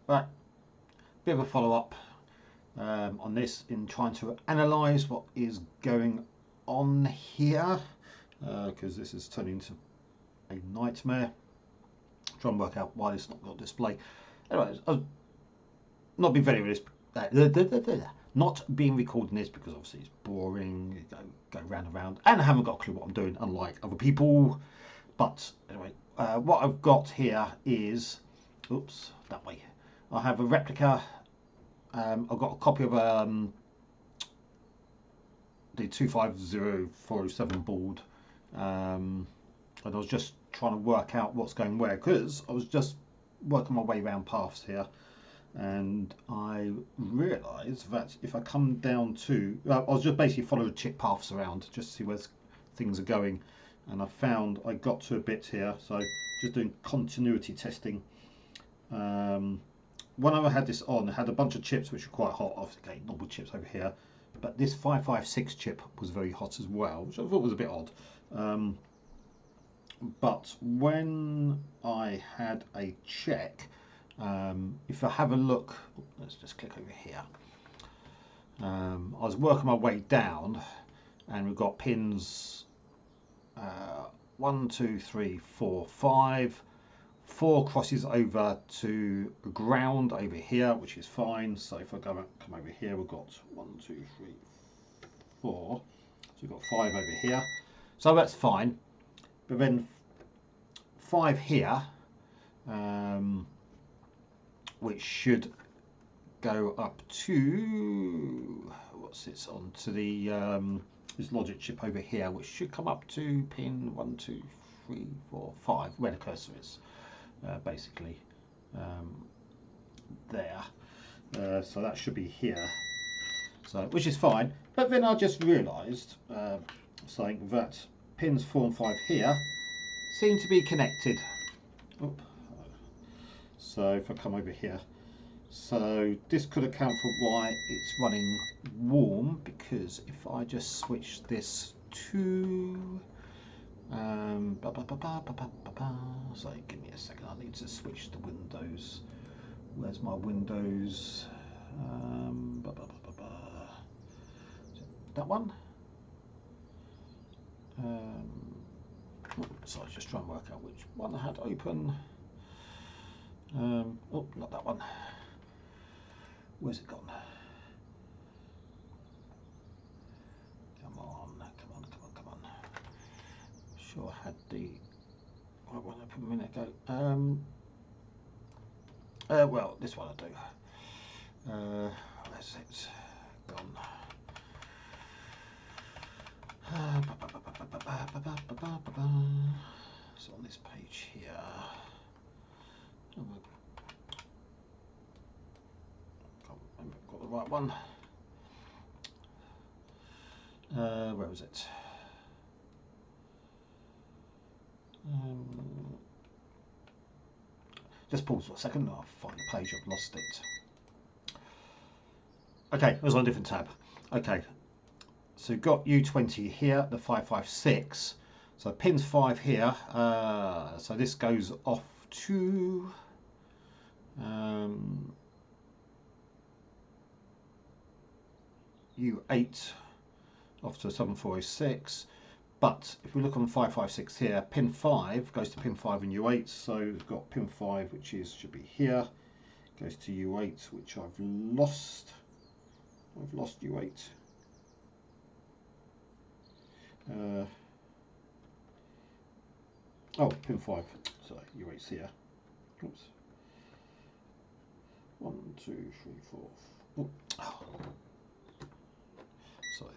Right, bit of a follow-up on this in trying to analyse what is going on here, because this is turning into a nightmare. Try and work out why it's not got display. Anyway, I've not been very not being recording this because obviously it's boring. Go round and round, and I haven't got a clue what I'm doing, unlike other people. But anyway, what I've got here is, oops, that way. I have a replica. I've got a copy of the 250407 board, and I was just trying to work out what's going where, because I was just working my way around paths here, and I realised that if I come down to, I was just basically following chip paths around just to see where things are going, and I found I got to a bit here, so just doing continuity testing. When I had this on, I had a bunch of chips which were quite hot, obviously normal chips over here, but this 556 chip was very hot as well, which I thought was a bit odd. But when I had a check, if I have a look, let's just click over here. I was working my way down, and we've got pins 1, 2, 3, 4, 5. 4 crosses over to ground over here, which is fine. So if I come over here, we've got 1, 2, 3, 4. So we've got 5 over here. So that's fine. But then 5 here, which should go up to, what's this, on to the this logic chip over here, which should come up to pin 1, 2, 3, 4, 5, where the cursor is. Basically there, so that should be here, so which is fine. But then I just realised saying that pins 4 and 5 here seem to be connected. Oop. So if I come over here, so this could account for why it's running warm, because if I just switch this to so give me a second, I need to switch the windows. Where's my windows? That one? So I was just trying to work out which one I had open. Oh, not that one. Where's it gone? Come on. Sure I had the right one open a minute ago. Well, this one I do. Where's it gone? It's on this page here. Got the right one. Where was it? Just pause for a second, I'll find the page, I've lost it. Okay, it was on a different tab. Okay, so we've got U20 here, the 556. So pins 5 here, so this goes off to U8, off to 7406. But if we look on 556 here, pin 5 goes to pin 5 and U8, so we've got pin 5, which should be here, goes to U8, which I've lost. I've lost U8. Oh, pin 5, sorry, U8's here. Oops. 1, 2, 3, 4. Oh. Sorry.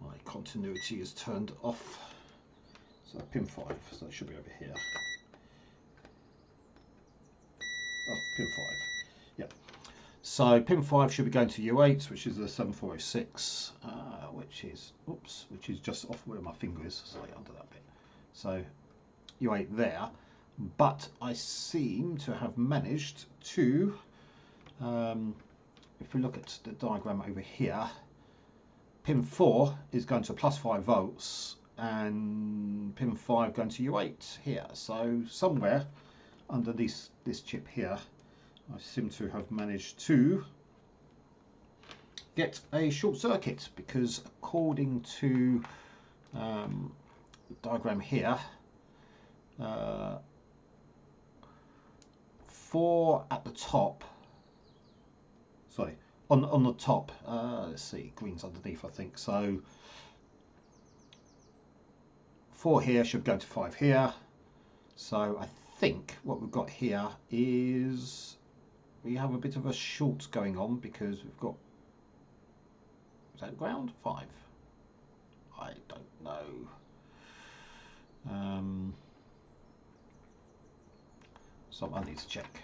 My continuity is turned off. So pin 5, so it should be over here. Oh, pin 5. Yeah. So pin 5 should be going to U8, which is the 7406, which is just off where my finger is, so under that bit. So U8 there. But I seem to have managed to, if we look at the diagram over here, pin 4 is going to plus 5 volts and pin 5 going to U8 here. So somewhere under this chip here, I seem to have managed to get a short circuit, because according to the diagram here, 4 at the top, sorry, on the top, let's see, green's underneath I think, so 4 here should go to 5 here. So I think what we've got here is we have a bit of a short going on, because we've got, is that ground? 5? I don't know. Something I need to check.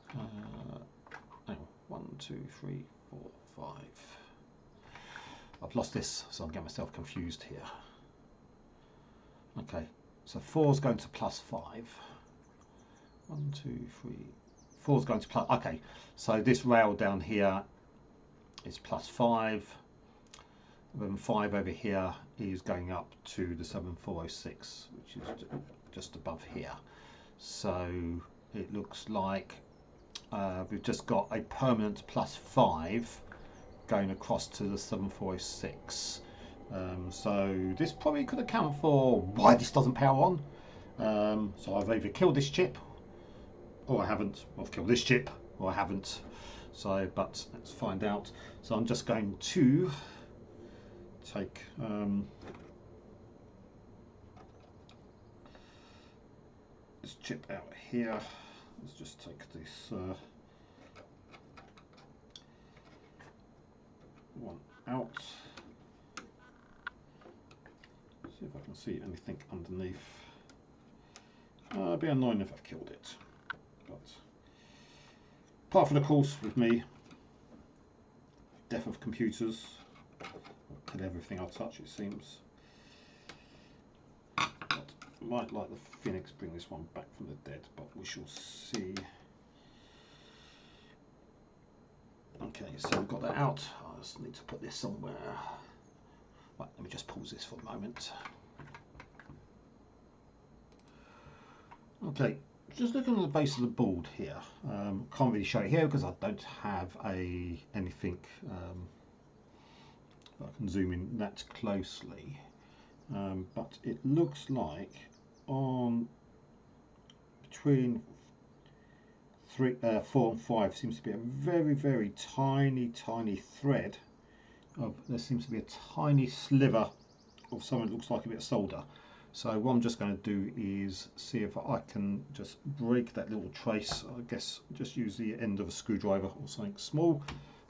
Hang on. 1, 2, 3, 4, 5. I've lost this, so I'm getting myself confused here. Okay, so 4's going to plus 5. 1, 2, 3, 4's going to plus. Okay, so this rail down here is plus 5. And then 5 over here is going up to the 7406, which is just above here. So it looks like we've just got a permanent plus 5 going across to the 7406. So this probably could account for why this doesn't power on. So I've either killed this chip, or I haven't. I've killed this chip, or I haven't. So, but let's find out. So I'm just going to take this chip out here. Let's just take this one out. See if I can see anything underneath. It'd be annoying if I've killed it. But part of the course with me, death of computers. I'll kill everything I touch, it seems. But I might like the Phoenix bring this one back from the dead, but we shall see. Okay, so we've got that out. I just need to put this somewhere. Right, let me just pause this for a moment. Okay, just looking at the base of the board here. Can't really show it here because I don't have anything I can zoom in that closely. But it looks like on between 4 and 5 seems to be a very tiny thread of, there seems to be a tiny sliver of something that looks like a bit of solder. So what I'm just going to do is see if I can just break that little trace. I guess just use the end of a screwdriver or something small,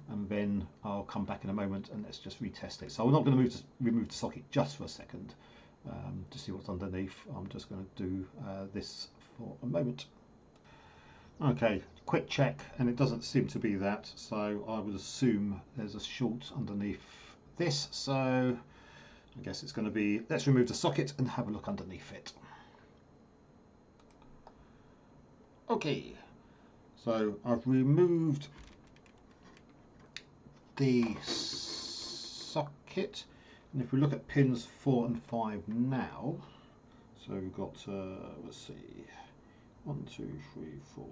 and then I'll come back in a moment and let's just retest it. So we're not going to remove the socket just for a second to see what's underneath. I'm just going to do this for a moment. Okay, quick check, and it doesn't seem to be that, so I would assume there's a short underneath this, so I guess it's going to be, let's remove the socket and have a look underneath it. Okay, so I've removed the socket, and if we look at pins 4 and 5 now, so we've got, let's see, 1, 2, 3, 4,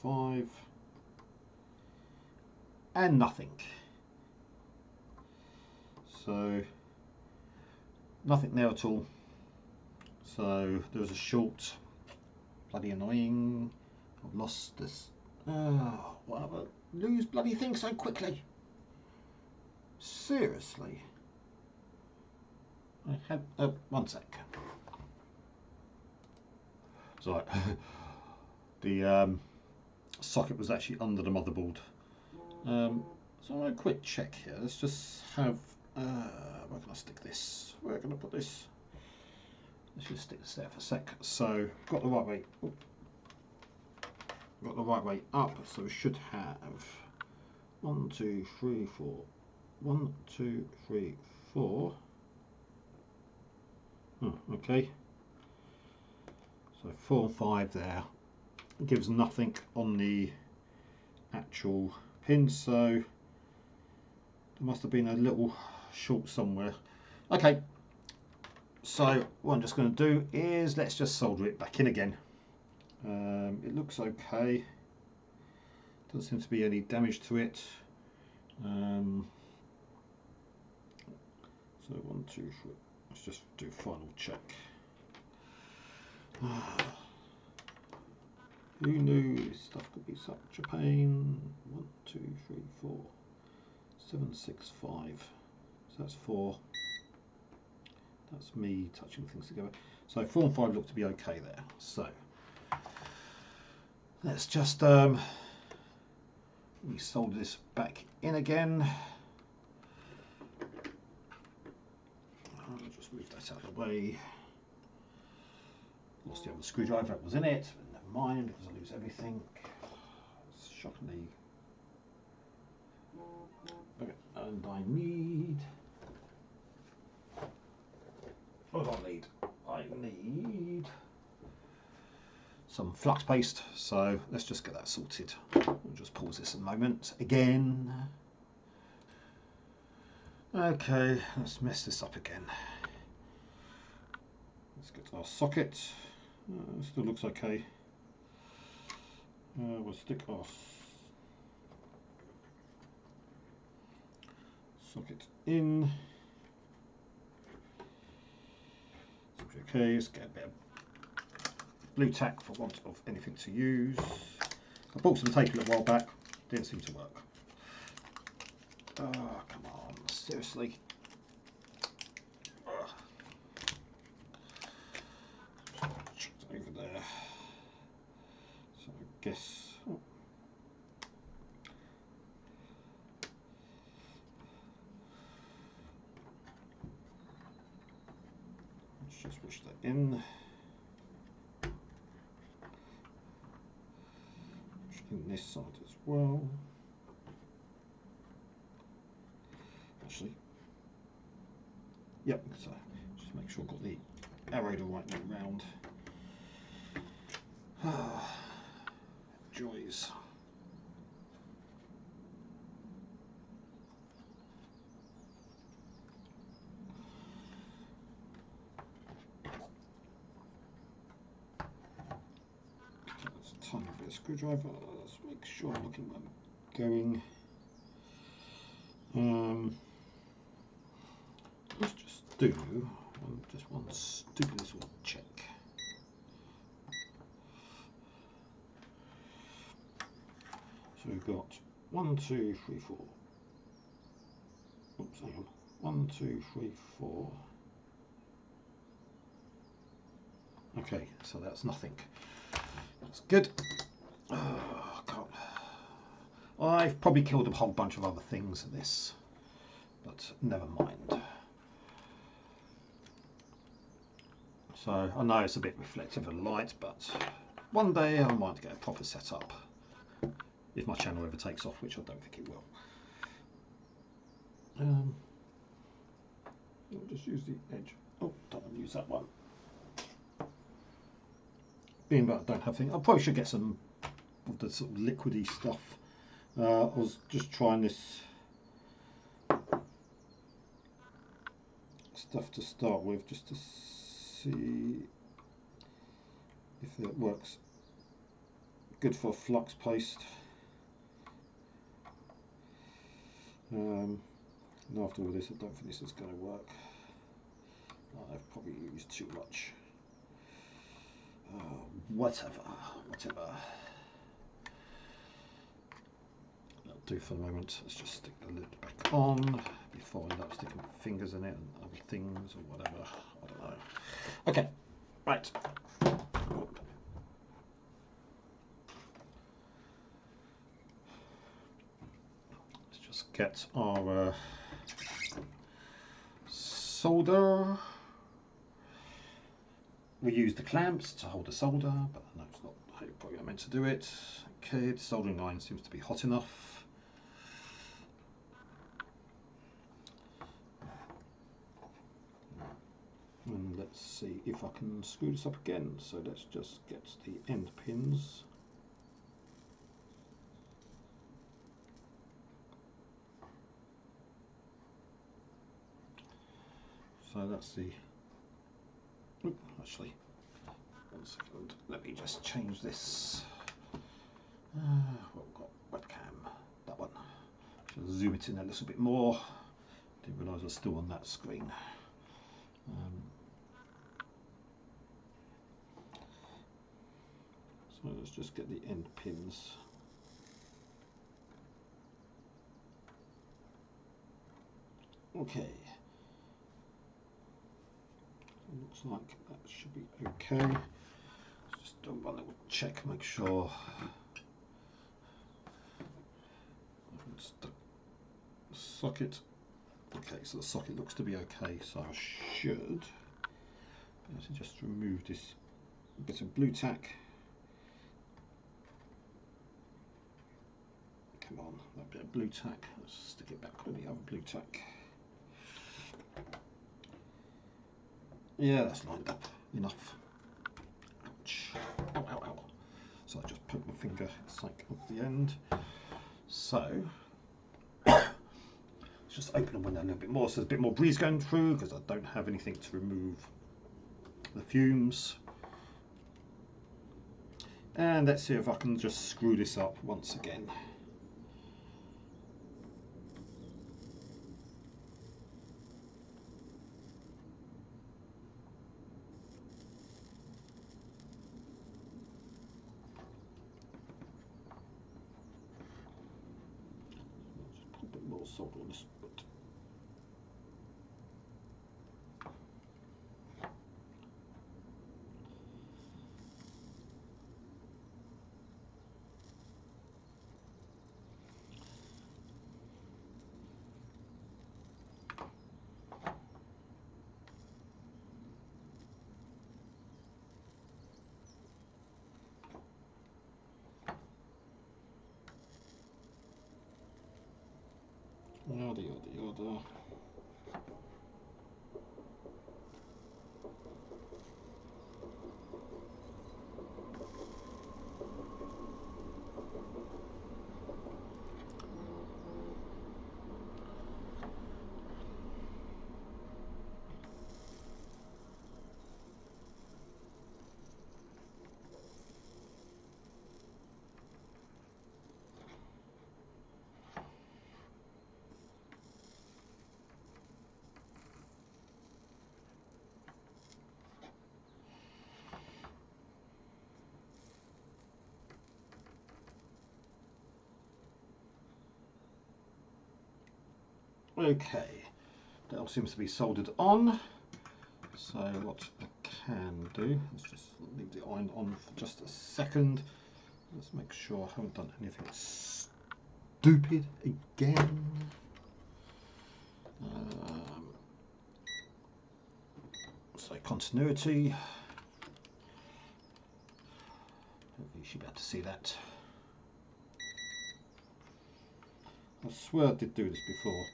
5, and nothing. So nothing there at all. So there's a short. Bloody annoying. I've lost this. Whatever. Lose bloody things so quickly. Seriously. I had 1 sec. Sorry. The socket was actually under the motherboard. So a quick check here. Let's just have. Where can I stick this? Where can I put this? Let's just stick this there for a sec. So got the right way. Oh, got the right way up. So we should have 1, 2, 3, 4. 1, 2, 3, 4. Okay. So 4 and 5 there. It gives nothing on the actual pin, so there must have been a little short somewhere. Okay, so what I'm just going to do is let's just solder it back in again. It looks okay. Doesn't seem to be any damage to it. So 1, 2, 3. Let's just do final check. Who knew this stuff could be such a pain? 1, 2, 3, 4, 7, 6, 5. So that's 4. That's me touching things together. So 4 and 5 look to be okay there. So let's just resolder this back in again. I'll just move that out of the way. Lost the other screwdriver that was in it, but never mind because I lose everything. It's shockingly. Okay, and I need. What do I need? I need some flux paste. So let's just get that sorted. We'll just pause this a moment again. Okay, let's mess this up again. Let's get our socket. Still looks okay. We'll stick our socket in. Okay, let's get a bit of blue tack for want of anything to use. I bought some tape a little while back, didn't seem to work. Oh, come on, seriously. Over there. So I guess. Oh. Let's just push that in. Push in this side as well. Actually, yep. So just make sure I've got the arrow the right way round. Ah, joys. That's a tiny bit of screwdriver. Let's make sure I'm looking where I'm going. Let's just do just one stupid little check. So we've got 1, 2, 3, 4. Oops, hang on. 1, 2, 3, 4. Okay, so that's nothing. That's good. Oh, God. I've probably killed a whole bunch of other things in this, but never mind. So I know it's a bit reflective of light, but one day I might get a proper setup. If my channel ever takes off, which I don't think it will. I'll just use the edge. Oh, don't want to use that one. Being that I don't have things, I probably should get some of the sort of liquidy stuff. I was just trying this stuff to start with, just to see if it works. Good for flux paste. And after all this, I don't think this is going to work. I've probably used too much. Whatever. That'll do for the moment. Let's just stick the lid back on before I end up sticking my fingers in it and other things or whatever. I don't know. Okay, right. Let's just get our solder. We use the clamps to hold the solder, but I know it's not how you're probably meant to do it. Okay, the soldering line seems to be hot enough. And let's see if I can screw this up again. So let's just get the end pins. So that's the, actually, 1 second. Let me just change this. What got webcam? That one. Just zoom it in a little bit more. Didn't realise I was still on that screen. So let's just get the end pins. Okay. Looks like that should be okay. Let's just do one little check, make sure. Socket. Okay, so the socket looks to be okay, so I should be able to just remove this bit of blue tack. Come on, that bit of blue tack. Let's stick it back with the other blue tack. Yeah, that's lined up enough. Ouch. Ow, ow, ow. So I just poked my finger sank up the end. So just open the window a little bit more so there's a bit more breeze going through, because I don't have anything to remove the fumes. And let's see if I can just screw this up once again. Just put a bit more solder on this bit. Yada yada yada. Okay, that all seems to be soldered on. So what I can do, let's just leave the iron on for just a second. Let's make sure I haven't done anything stupid again. So continuity. Hopefully you should be able to see that. I swear I did do this before.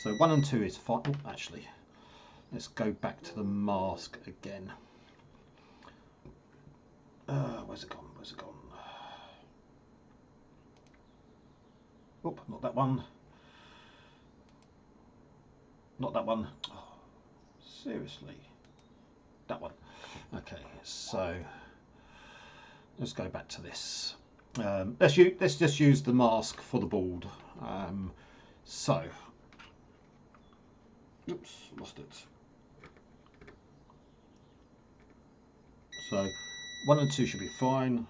So 1 and 2 is fine. Oh, actually, let's go back to the mask again. Where's it gone? Where's it gone? Oh, not that one. Not that one. Oh, seriously. That one. Okay, so let's go back to this. Let's just use the mask for the board. So, oops, lost it. So 1 and 2 should be fine.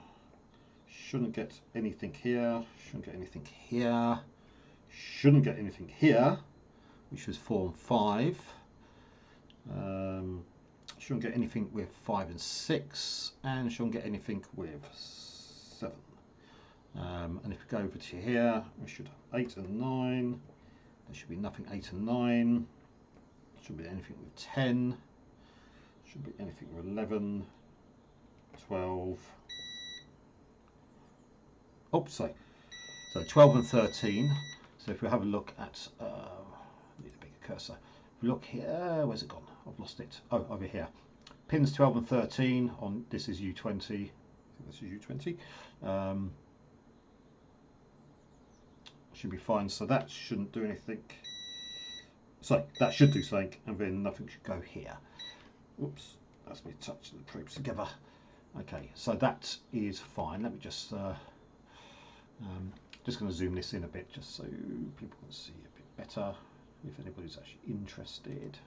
Shouldn't get anything here. Shouldn't get anything here. Shouldn't get anything here, which was 4 and 5. Shouldn't get anything with 5 and 6, and shouldn't get anything with 7. And if we go over to here, we should have 8 and 9. There should be nothing 8 and 9. Shouldn't be anything with 10. Shouldn't be anything with 11, 12. Oh, so 12 and 13. So if we have a look at, need a bigger cursor. If we look here, where's it gone? I've lost it. Oh, over here. Pins 12 and 13 on, this is U20. I think this is U20. Should be fine. So that shouldn't do anything. So that should do something, and then nothing should go here. Oops, that's me touching the probes together. Okay, so that is fine. Let me just going to zoom this in a bit just so people can see a bit better if anybody's actually interested.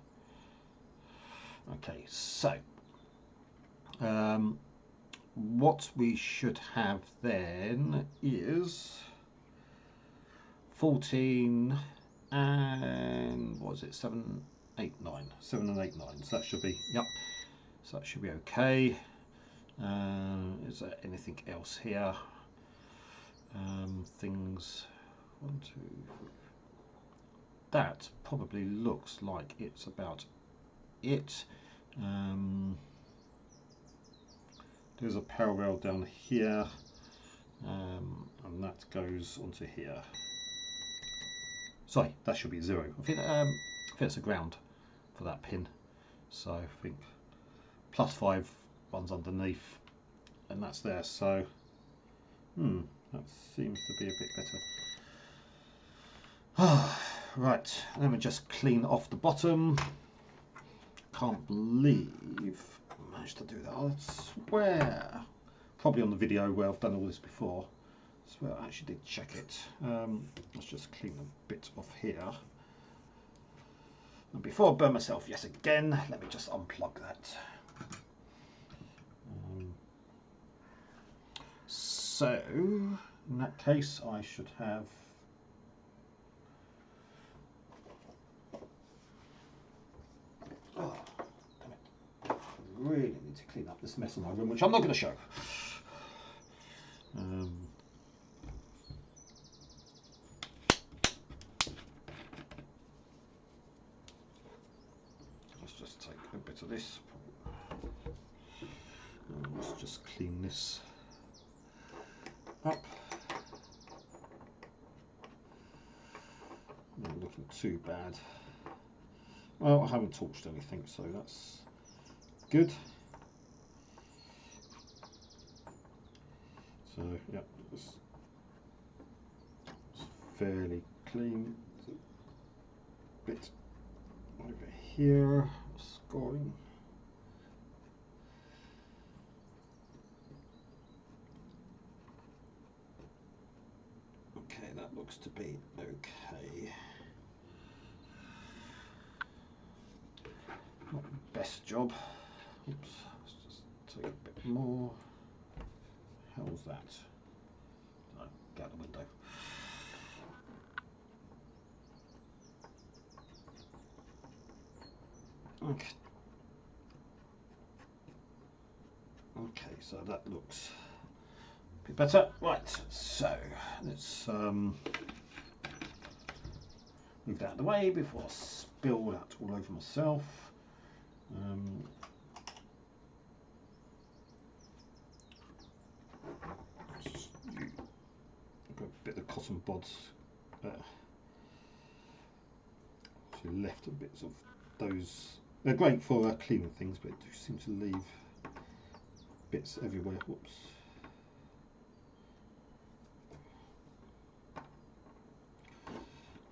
Okay, so what we should have then is 14 and what was it, 7, 8, 9, 7 and 8, 9. So that should be, yep, so that should be okay. Is there anything else here? Things 1, 2, 3. That probably looks like it's about it. There's a parallel down here, and that goes onto here. Sorry, that should be 0. I think it's a ground for that pin. So I think +5 runs underneath, and that's there. So, that seems to be a bit better. Right, let me just clean off the bottom. Can't believe I managed to do that. I swear, probably on the video where I've done all this before, I swear I actually did check it. Let's just clean a bit off here. And before I burn myself yet again, let me just unplug that. So, in that case, I should have damn it. I really need to clean up this mess in my room, which I'm not going to show. Let's just take a bit of this. Let's just clean this up. Not looking too bad. Well, I haven't torched anything, so that's good. So, yeah, it's fairly clean. There's a bit over here, scoring. Okay, that looks to be okay. Not the best job. Oops, let's just take a bit more. How's that? Oh, get out the window. Okay. Okay, so that looks a bit better. Right, so let's move that out of the way before I spill that all over myself. I've got a bit of cotton buds. So left a bits of those. They're great for cleaning things, but do seem to leave bits everywhere. Whoops.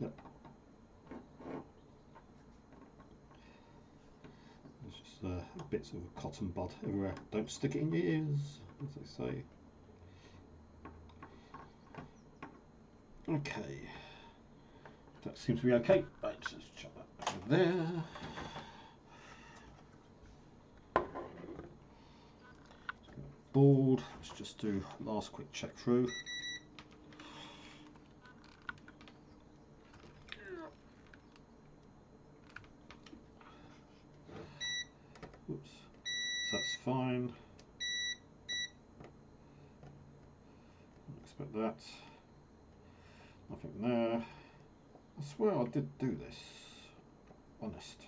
Yep. There's just bits of a cotton bud everywhere. Don't stick it in your ears, as they say. Okay. That seems to be okay. Right, let's chuck that over there. Board. Let's just do last quick check through. Oops. So that's fine. Expect that. Nothing there. I swear I did do this. Honest.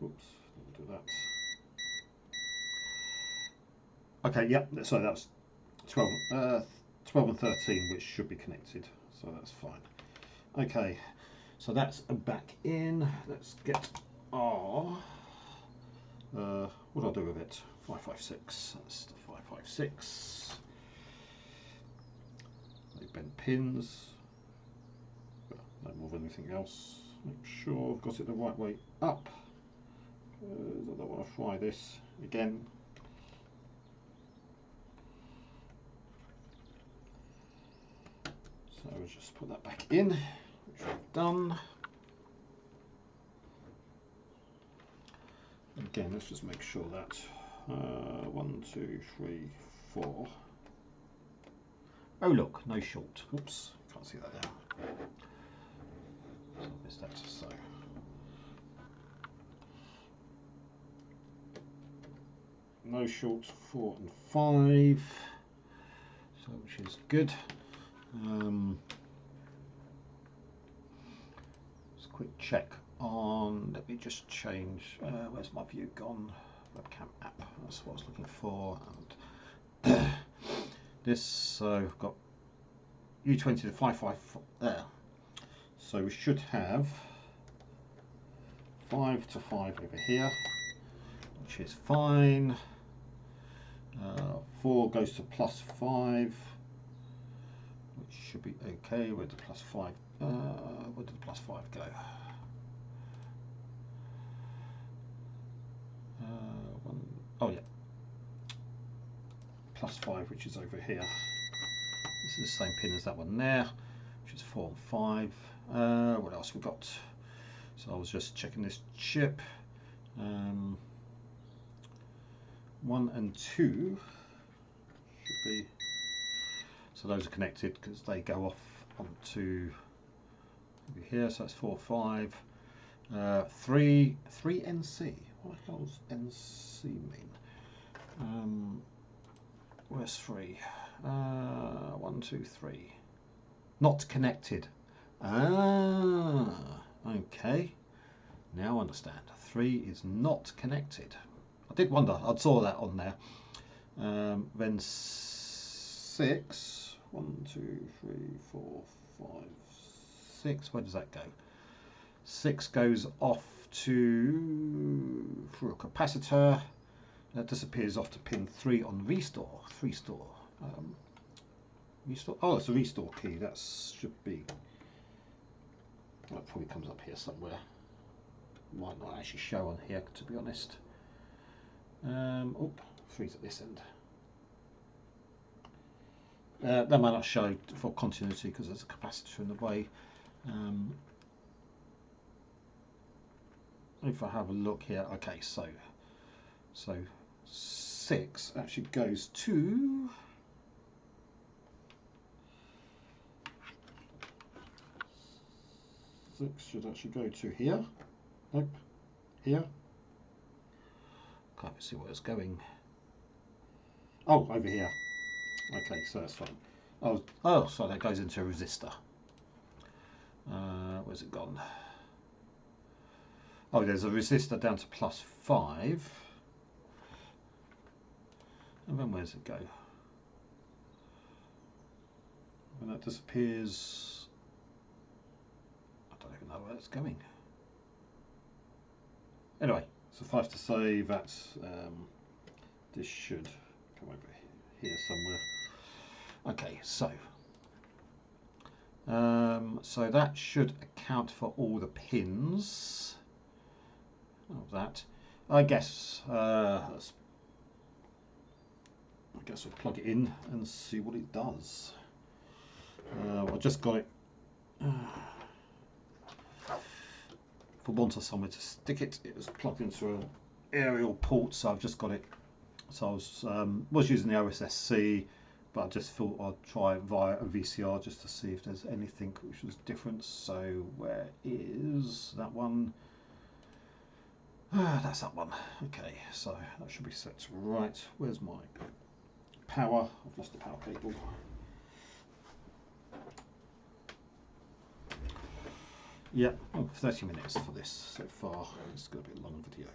Oops. Don't do that. Okay, yep. So that's 12 and 13, which should be connected. So that's fine. Okay. So that's back in. Let's get our. What do I do with it? 556. That's the 556. They bent pins. No more than anything else. Make sure I've got it the right way up. I don't want to fry this. again. So we'll just put that back in, which we've done. Again, let's just make sure that 1, 2, 3, 4. Oh look, no short. Whoops, can't see that now. So I missed that. So no short 4 and 5. So which is good. Just a quick check on. Let me just change. Where's my view gone? Webcam app. That's what I was looking for. And this. So I've got U20 to 554 there. So we should have 5 to 5 over here, which is fine. 4 goes to +5, which should be okay. Where did the +5? Where did the +5 go? Oh yeah, +5, which is over here. This is the same pin as that one there, which is 4 and 5. What else we got? So I was just checking this chip. 1 and 2 should be. So those are connected because they go off onto over here. So that's 4, 5, 3 NC. What the hell does NC mean? Where's 3? 1, 2, 3. Not connected. Ah, okay. Now I understand. 3 is not connected. I did wonder. I saw that on there. Then 6. 1, 2, 3, 4, 5, 6. Where does that go? 6 goes off to through a capacitor. That disappears off to pin 3 on restore. Restore. Restore. Oh, it's a restore key. That should be. That probably comes up here somewhere. Might not actually show on here, to be honest. Oh, 3's at this end. That might not show for continuity because there's a capacitor in the way. If I have a look here, okay, so 6 actually goes to 6 should actually go to here. Nope, here. Can't see where it's going. Oh, over here. Okay, so that's fine. Oh, so that goes into a resistor. Where's it gone? Oh, there's a resistor down to +5. And then where's it go? When that disappears, I don't even know where it's going. Anyway, suffice to say that this should come over here somewhere. Okay, so that should account for all the pins of that. I guess we'll plug it in and see what it does. I just got it for want of somewhere to stick it. It was plugged into an aerial port, so I've just got it. So I was using the OSSC, but I just thought I'd try it via a VCR just to see if there's anything which was different. So where is that one? That's that one. Okay, so that should be set right. Where's my power? I've lost the power cable. Yeah, 30 minutes for this so far. It's going to be a long video.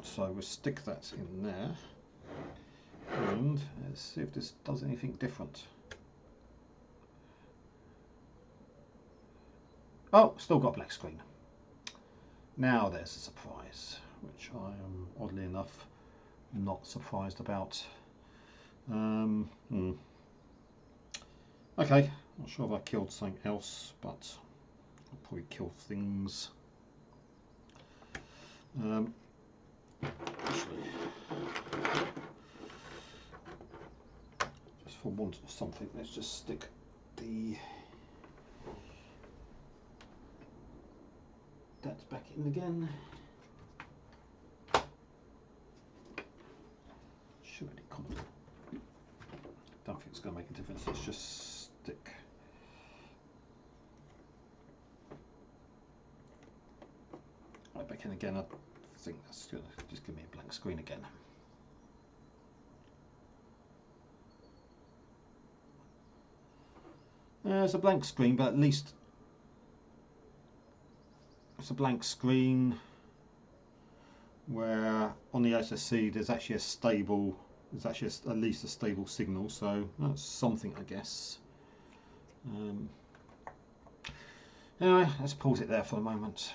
So we'll stick that in there and let's see if this does anything different. Oh, still got a black screen. Now there's a surprise, which I am oddly enough not surprised about. Okay, not sure if I killed something else, but I'll probably kill things. Actually, just for want of something, let's just stick that's back in again. Should really come. Don't think it's going to make a difference. Let's just stick. Right back in again. I think that's going to just give me a blank screen again. It's a blank screen, but at least it's a blank screen where on the SSC there's actually at least a stable signal, so that's something, I guess. Anyway, let's pause it there for a moment.